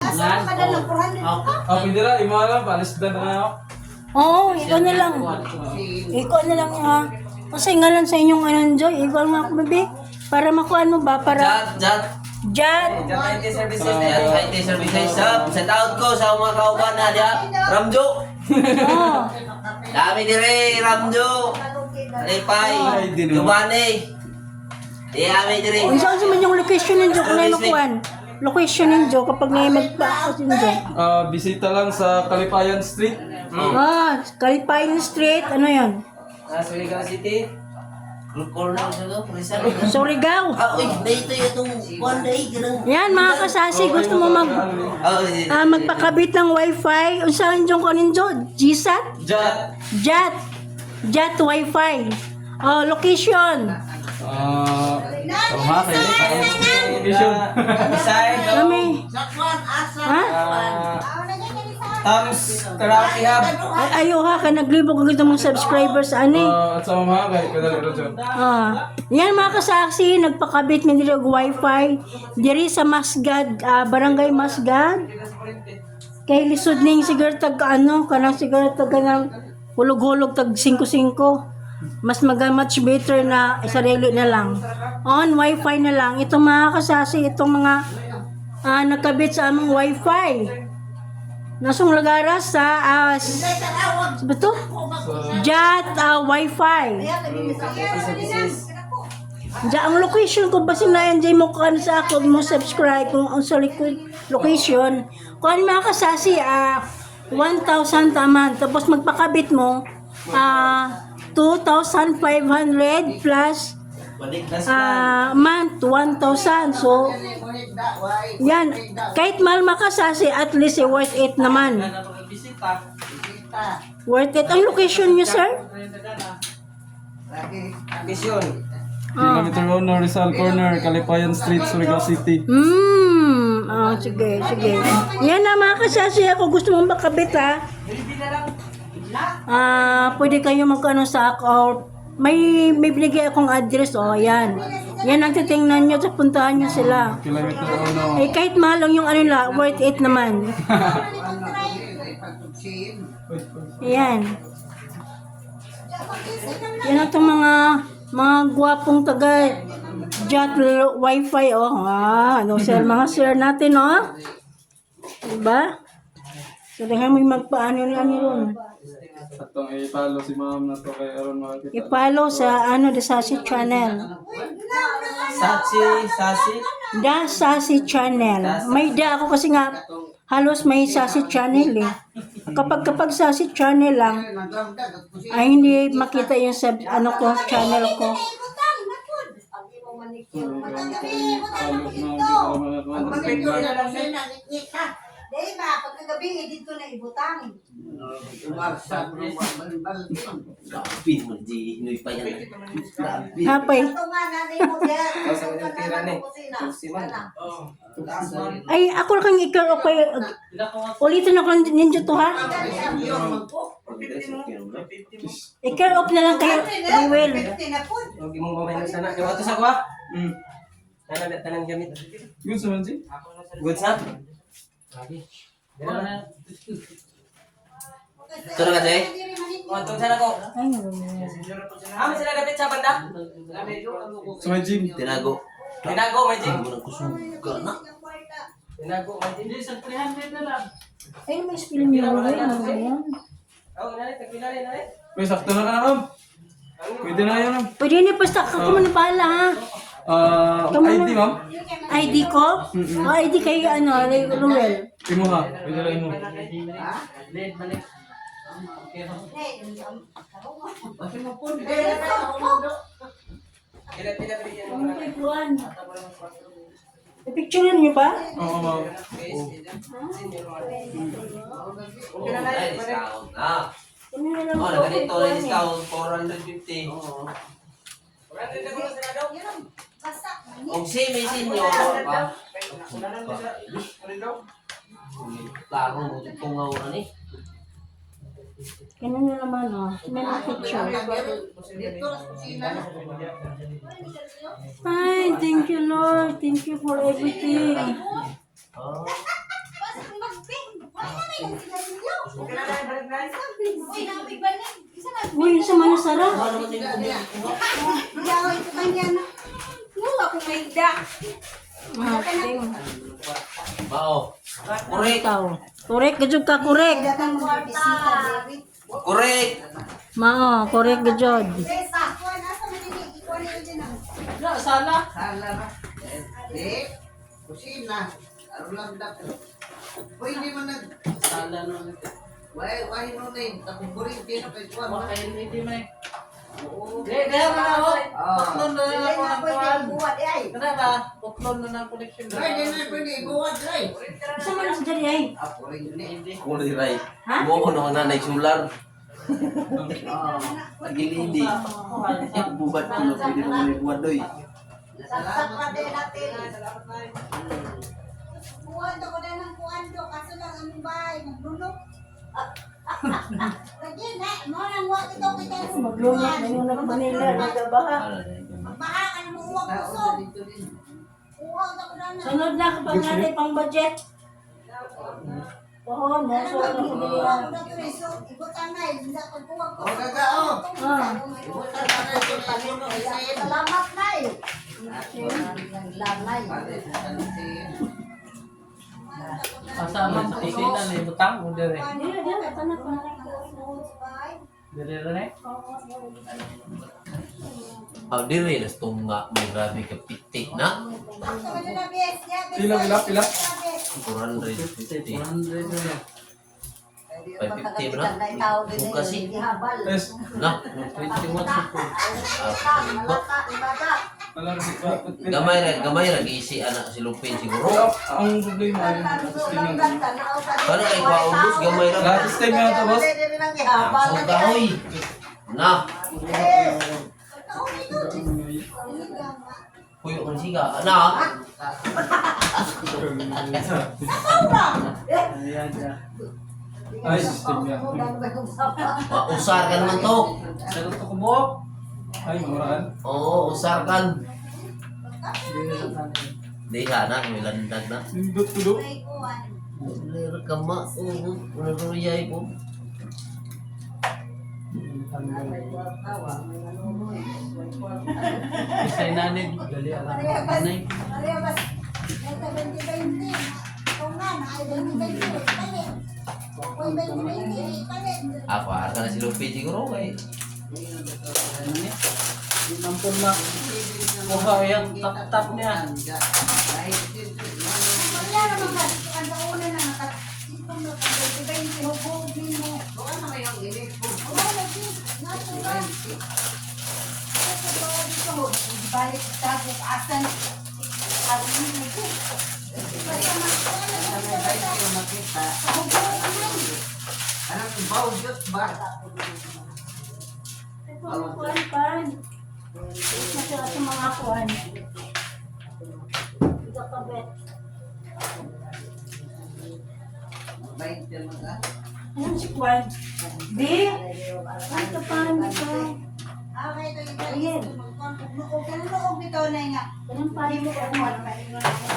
Asa ka na ng 400 ka? Pwede na, imo lang, palisdan na ako. Oo, ikaw na lang. Ikaw na lang ha. Kasi ngalan sa inyong Joy, ikaw nga ako, bebe. Para makuhaan mo ba? Para... Jat. IT services. IT services. Set out ko sa mga kauban na dia. Ramjo. Oo. Dami dire, Ramjo. Alipay. Giovanni. Dami dire. Kung saan man yung location ninyo kung na makuhaan. Location ninyo kapag na magpaakot ninyo. Bisita lang sa Kalipayan Street. Kalipayan Street, ano yun? Surigao City. Group corner sa to, Rizal. Surigao. Uy, dito yung one day ganun. Yan mga kasasi, gusto mo magpakabit ng wifi. Kung saan yung kunin dyan? GSAT? Jat wifi. Location. Kami. Ha? Tams Karaoke Hub. Ayaw ha, ka naglibog ang mong subscribers ani. At sa mga kahit kadali ro dyan. Yan mga kasaksi, nagpakabit ng nila wifi diri sa Masgad, Barangay Masgad. Kay lisod ning siguro tag kanang siguro tag kanang hulog-hulog tag 5-5. Mas much better na sarili na lang. On wifi na lang. Itong mga kasasi, itong mga nakabit sa among wifi. Nasong lagara sa beto? Jat wifi. Ang location ko basin na yan mo kan sa ako mo subscribe kung ang sa location. Kung mga kasasi 1,000 taman tapos magpakabit mo 2,500 plus month 1,000. So yan, kahit mahal makasasi at least worth it naman. Worth it. Ang location niyo, sir? Mission. Kilometer 1, Rizal Corner, Kalipayan Street, Surigao City. Sige. Yan na mga kasasi, ako gusto mong makabit ha. Pwede kayo magkano sa ako. May binigay akong address, yan. Yan ang titingnan nyo, sa puntahan nyo sila. Kilometer 1. Kahit mahal lang yung worth it naman. Yan. Yan ang itong mga gwapong taga Jat wifi, sir, mga sir natin, diba? So, dahil may magpaano ron. Atong i-follow si ma'am na to kay Aaron mga kita. I-follow sa The Sassy Channel. The Sassy Channel. May ako kasi nga halos may Sassy Channel eh. Kapag Sassy Channel lang ay hindi makita yung channel ko. Dahil ba, pagkagabi, dito na ibutang. Hapay. Ito nga, nanay mo dyan. Ay, ako lang kang ikaw okay. Ulitin ako ninyo to ha. I-care off na lang kayo. Ruel. Huwag mong mamay na sana. Kaya ito sa kuha? Tanang gamit. Good sa mansi? Good sa? Ito na kasi? Ito sana ko. May sila gamit sa banda? Sa may gym. Tinago, may jing. Murang kusuga na. Tinago, may jing. Ay, may spilling yung Ruel. Yan. Uy, sakto na ka na ma'am. Pwede na yan ma'am. Pwede na basta ako man pala ha. ID ma'am? ID ko? ID kay Ruel. Imo ha. Pwede na imo. Picture niyo ba? Oo ma'am. Ganito na discount, 450. Kung may senior pa. Klaro mo tungaw na ni. Ganun na naman may mga picture. Ay, thank you Lord. Thank you for everything. Uy, nabig ba na? Isa na. Uy, sa mga sarap. Hindi ako ito kanya na. Nuwa ko may da. Bao. Korek. Ikaw. Korek, gajud ka, korek. Datang mga bisita, baby. Korek. Mao, korek gajud. Besa, kuha na sa manini. Ikuha na yun din ang. Sala na. Kusina. Ano lang dapat. Pwede mo nag... Sala na. Why no name? Tapos buring tino kay Juan. Okay, hindi may. Oo. Kaya mga ako, putlon na lang ako ng kuhan. Buhat ay. Kenapa? Putlon na ng collection. Ay, di na pwede. Buwan, Ray. Sa mga sa diri ay. Ako rin yun eh. Kulay ray. Mo ko naman nanay sular. Lagi hindi. Bubat ko na pwede mo may buwadoy. Saksak pa din natin. Buhat ako na ng kuhan do. Kaso lang ang bahay. Maglunok. Lagi na. Mo nang wak ito kita. Maglunok na yung nagmanila, nagabaha. Baka ka na uwag puso. Uwag ako na na. Sunod na kapag natin pang budget. Oo, nasa Uwag na ako na ito eh. So, ibutan na eh. Hindi ako uwag ko. O, gagao. Ah. Ibutan na rin ito na yun. Salamat na eh. Naglanay. Kasama sa kusina ni butang mo dire. Dili, dili, tanak pa. Dire rin. Ah, dire nas tunga may grabe ka pitik na. Pila. 450. 100 rin. 550 na. Kasi Yes. na. 21 support. Gamay ra giisi anak si Lupin siguro. Ang problema ay testing. Kana kay paubos gamay ra. Testing nga to, boss. Sa kahoy. Na. Puyo kan siga. Na. Ay, system yan. Usar kan man to. Sagot ko mo. Ay, muraan. Oo, usar kan. Di sana may landag na. Nindot tulo. Lir ka ma. Oo, naruyay ko. Isay nanin. Dali alam. Nanay. Ako ka na si Lupin siguro kay. Nampun na. Kuha yung tap-tap niya. Balik sa asan. Anong bawjot ba? Kuan pan. Masya sa mga kuan. Ito kabet. Baik din mo ka? Ano si kuan? Di. Ano pan ito? Okay, ito yung Ayan. Kanulog nito na nga. Ganun pa rin mo kuan.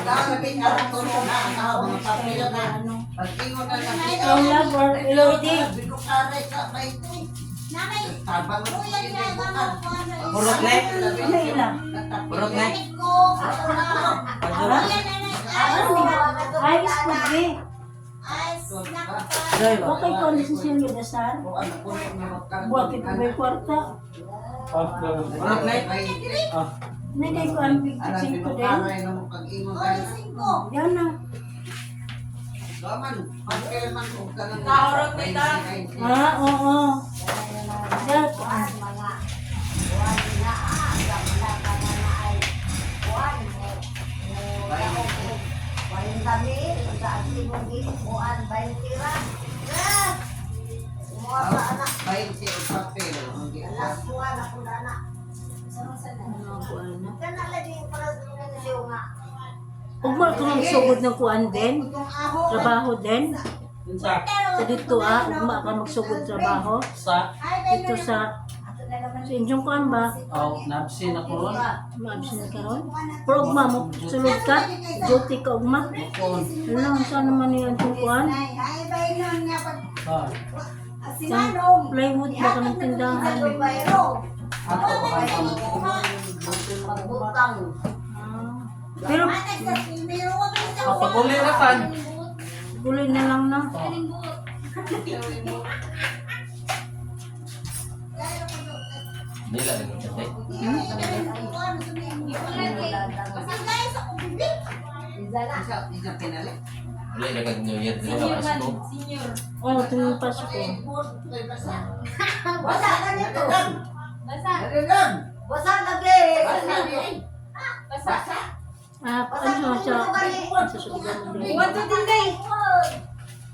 Kakabit ka lang ko na ang mga papel na. Pag-ingon na sa Yung love or elodie. Bidukare ka, baik. Nanay, Tabang kuya niya ba mo kuha na Purok na. Ano ilang? Purok na. Ganit ko. Kuya nanay. Ay, spaghetti. Ay, snack pa. Okay ko ang desisyon ni Dasar. Kung ano po yung mga Buwag ito may kwarta. Purok na. Ah, Nagay ko ang picture ko din. Pag-ingon ka Kuya na. singko. Yan na. Gaman, pagkailan kung ka lang. Kahorot na ita. Ah, oo. Yan. Baik siya papel. Ugma ko ng sugod ng kuan din. Trabaho din. Sa Sa dito ugma ka magsugod trabaho. sa Dito sa Inyong kuan ba? Oh, napsin ako ron. Maabsin ka ron? Pero ugma mo, sulod ka? Duty ka ugma? Kon. Wala, saan naman yan itong kuan? Ay, bay nun nga pag Ah, sinanong. Plywood ba ka ng tindahan? ako Pagbutang. Ah. Pero kapag uli na kan. gulay na lang na. Nila lagi siya. Isa pinali. Wala na kag New Year dito sa Pasko. Oh, tingin pa siya ko. Basa ka nito. Narilan! Basa lagi. Ah, ano siya? Sa sugar mo din. Iwan to din day.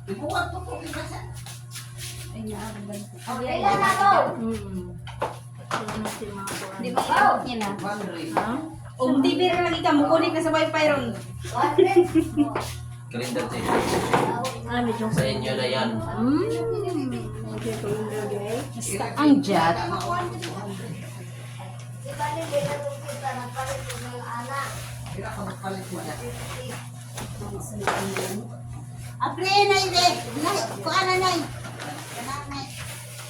Ibukat ko po ibasa. Kailan na to? Sila natin mga kuan. Di ba iabot niya na? Bandri. Ha? TV rin lagi ka, mukunik na sa wifi ron. Kalendar siya. Ah, medyo Sa inyo na yan. Okay, calendar day. Ang jet. Kira ka magpalit mo dyan. Apre na ide. Nay, kuan na nay.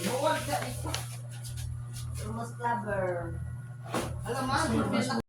Ibukat ka. Mas clever. Alam mo,